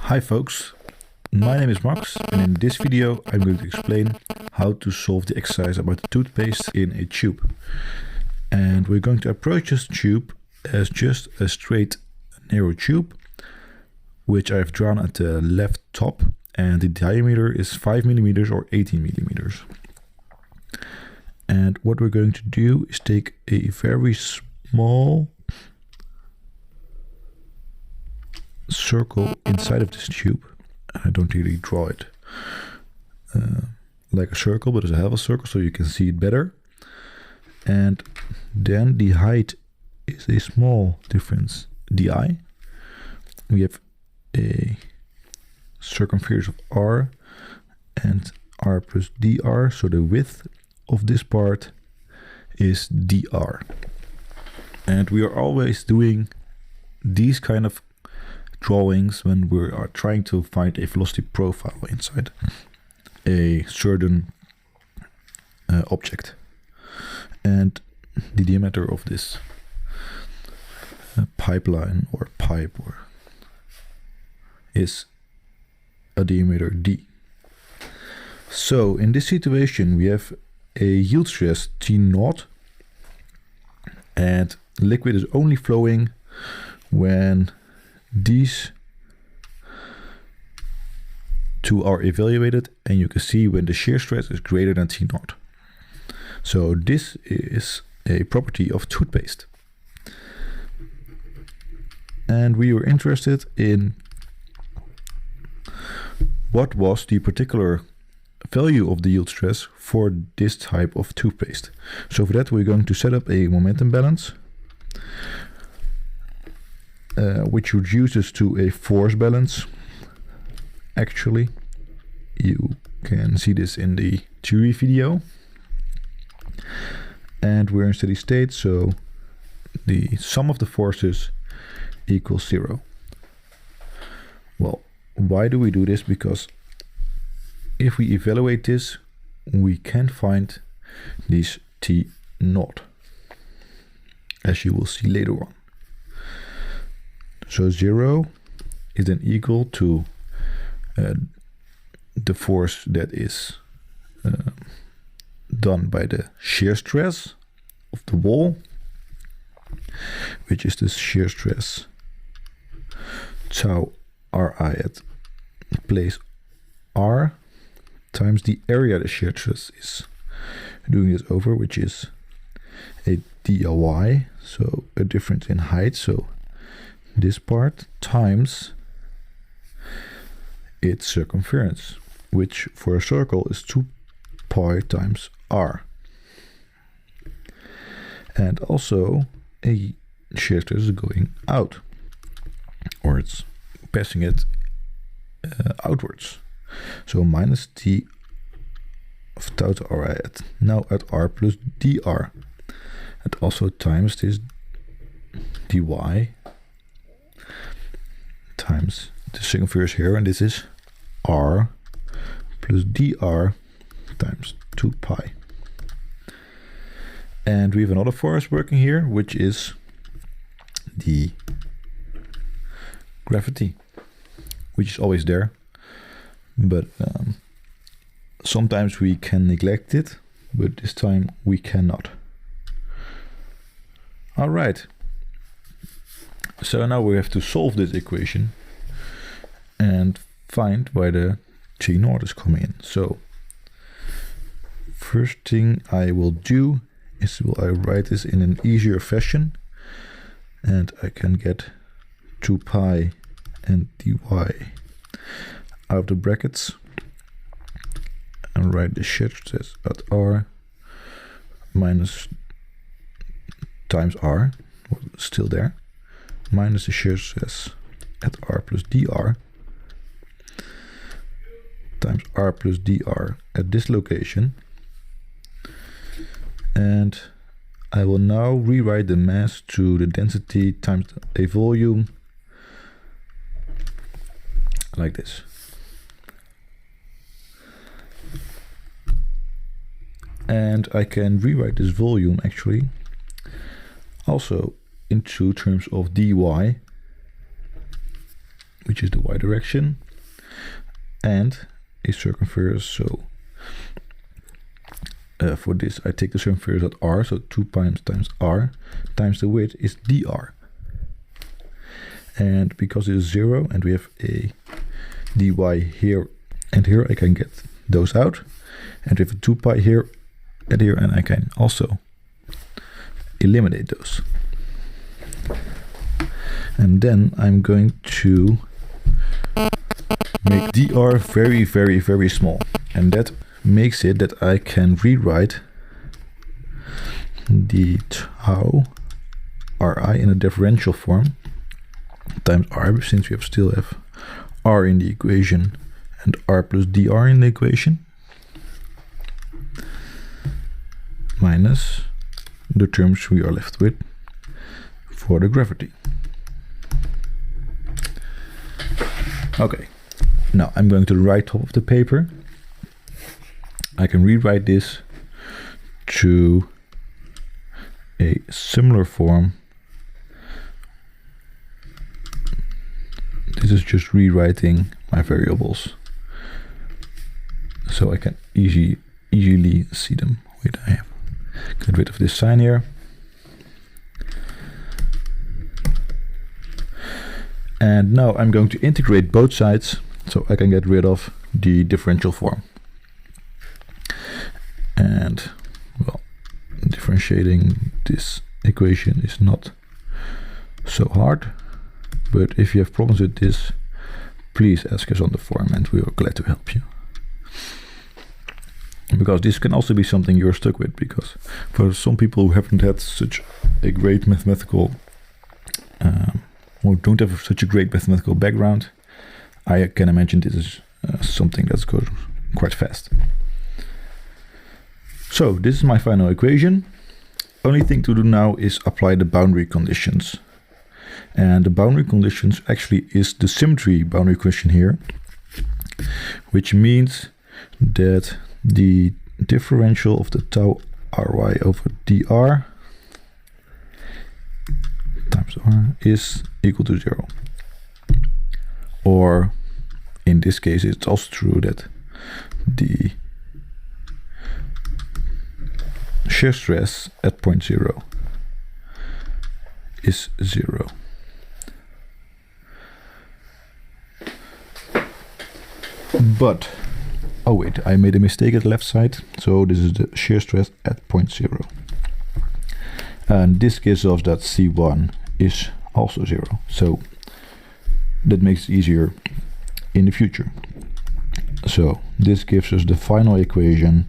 Hi folks, my name is Max and in this video I'm going to explain how to solve the exercise about the toothpaste in a tube. And we're going to approach this tube as just a straight narrow tube, which I've drawn at the left top, and the diameter is 5 millimeters or 18 millimeters. And what we're going to do is take a very small circle inside of this tube. I don't really draw it like a circle, but I have a circle so you can see it better. And then the height is a small difference, di. We have a circumference of r and r plus dr, so the width of this part is dr. And we are always doing these kind of drawings when we are trying to find a velocity profile inside a certain object. And the diameter of this pipeline or pipe is a diameter d. So in this situation we have a yield stress T0, and liquid is only flowing when these two are evaluated, and you can see when the shear stress is greater than T0. So this is a property of toothpaste. And we were interested in what was the particular value of the yield stress for this type of toothpaste. So for that we're going to set up a momentum balance, which reduces to a force balance. Actually, you can see this in the theory video. And we're in steady state, so the sum of the forces equals 0. Well, why do we do this? Because if we evaluate this, we can find this T0, as you will see later on. So 0 is then equal to the force that is done by the shear stress of the wall, which is the shear stress tau Ri at place R, times the area the shear stress is doing this over, which is a dy, so a difference in height, so this part times its circumference, which for a circle is 2 pi times r. And also a shear stress is going out, or it's passing it outwards. So minus t of tau to Ri at now at r plus dr, and also times this dy times the circumference here, and this is r plus dr times 2 pi. And we have another force working here, which is the gravity, which is always there, but sometimes we can neglect it, but this time we cannot. All right, so now we have to solve this equation and find why the T0 is coming in. So first thing I will do is I write this in an easier fashion, and I can get 2 pi and dy out of the brackets and write the shear stress at r minus times r, still there, minus the shear stress at r plus dr times r plus dr at this location. And I will now rewrite the mass to the density times a volume like this. And I can rewrite this volume actually also into terms of dy which is the y direction, and a circumference. So for this, I take the circumference at r, so 2 pi times r times the width is dr. And because it is 0 and we have a dy here and here, I can get those out. And we have a 2 pi here and here, and I can also eliminate those. And then I'm going to make dr very, very, very small. And that makes it that I can rewrite the tau ri in a differential form times r, since we still have r in the equation and r plus dr in the equation, minus the terms we are left with for the gravity. Okay, now I'm going to the right top of the paper. I can rewrite this to a similar form. This is just rewriting my variables, so I can easily see them. Wait, I have get rid of this sign here. And now I'm going to integrate both sides so I can get rid of the differential form. And well, differentiating this equation is not so hard, but if you have problems with this, please ask us on the forum and we are glad to help you. Because this can also be something you're stuck with, because for some people who haven't had such a great mathematical or don't have such a great mathematical background, I can imagine this is something that goes quite fast. So this is my final equation. Only thing to do now is apply the boundary conditions. And the boundary conditions actually is the symmetry boundary condition here, which means that the differential of the tau ry over dr times r is equal to 0. Or in this case, it's also true that the shear stress at point 0 is 0. But, oh wait, I made a mistake at the left side. So this is the shear stress at point 0. And this gives us that C1 is also 0. So that makes it easier in the future. So this gives us the final equation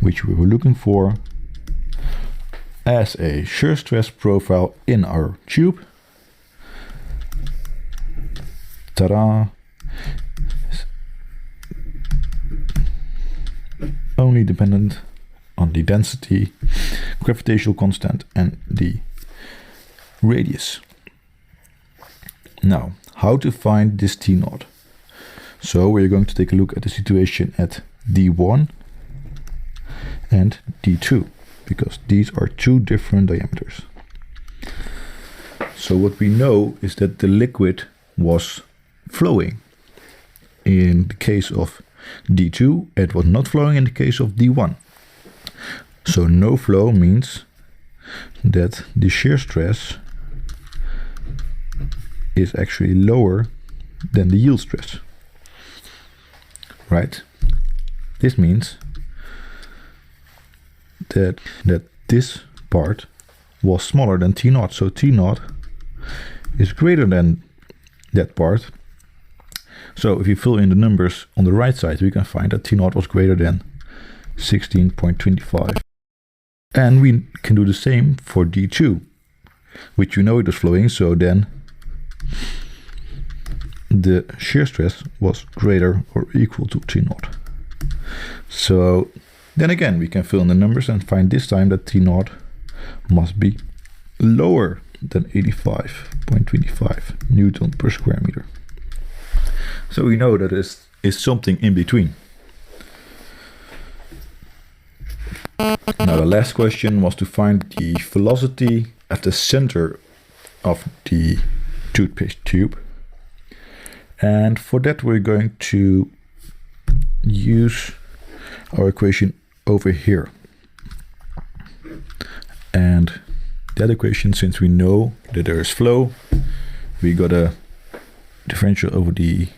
which we were looking for as a shear stress profile in our tube. Ta-da! Only dependent on the density, gravitational constant, and the radius. Now, how to find this T0? So we're going to take a look at the situation at D1 and D2, because these are two different diameters. So what we know is that the liquid was flowing in the case of D2, it was not flowing in the case of D1. So no flow means that the shear stress is actually lower than the yield stress, right? This means that this part was smaller than T0, so T0 is greater than that part. So if you fill in the numbers on the right side, we can find that T0 was greater than 16.25. And we can do the same for D2, which you know it was flowing, so then the shear stress was greater or equal to T0. So then again, we can fill in the numbers and find this time that T0 must be lower than 85.25 Newton per square meter. So we know that is something in between. Now the last question was to find the velocity at the center of the toothpaste tube. And for that, we're going to use our equation over here. And that equation, since we know that there is flow, we got a differential over the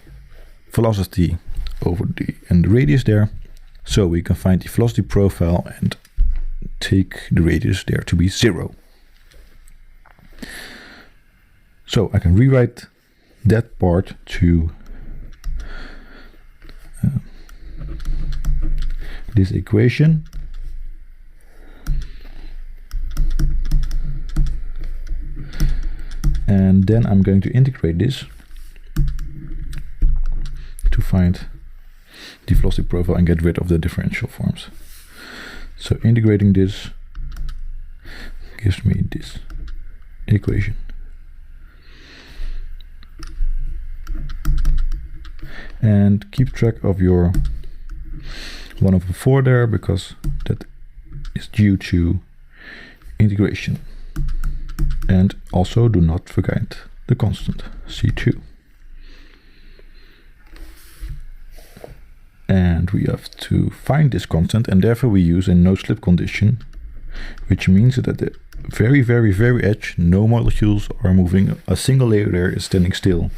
velocity over the radius there. So we can find the velocity profile and take the radius there to be 0. So I can rewrite that part to this equation. And then I'm going to integrate this to find the velocity profile and get rid of the differential forms. So integrating this gives me this equation. And keep track of your 1/4 there, because that is due to integration. And also do not forget the constant C2. And we have to find this constant, and therefore we use a no-slip condition, which means that at the very, very, very edge, no molecules are moving. A single layer there is standing still.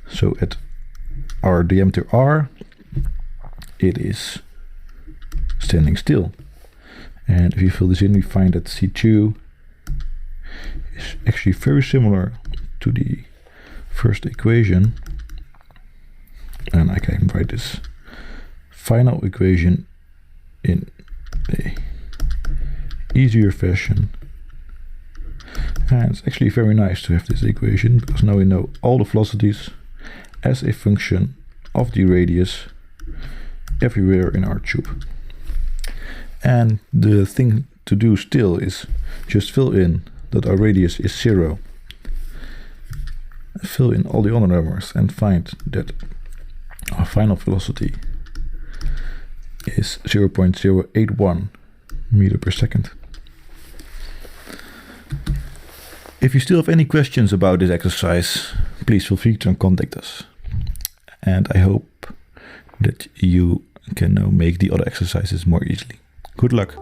So at our diameter R, it is standing still. And if you fill this in, we find that C2 is actually very similar to the first equation. And I can write this final equation in a easier fashion. And it's actually very nice to have this equation, because now we know all the velocities as a function of the radius everywhere in our tube. And the thing to do still is just fill in that our radius is 0. Fill in all the other numbers and find that our final velocity is 0.081 meter per second. If you still have any questions about this exercise, please feel free to contact us. And I hope that you can now make the other exercises more easily. Good luck!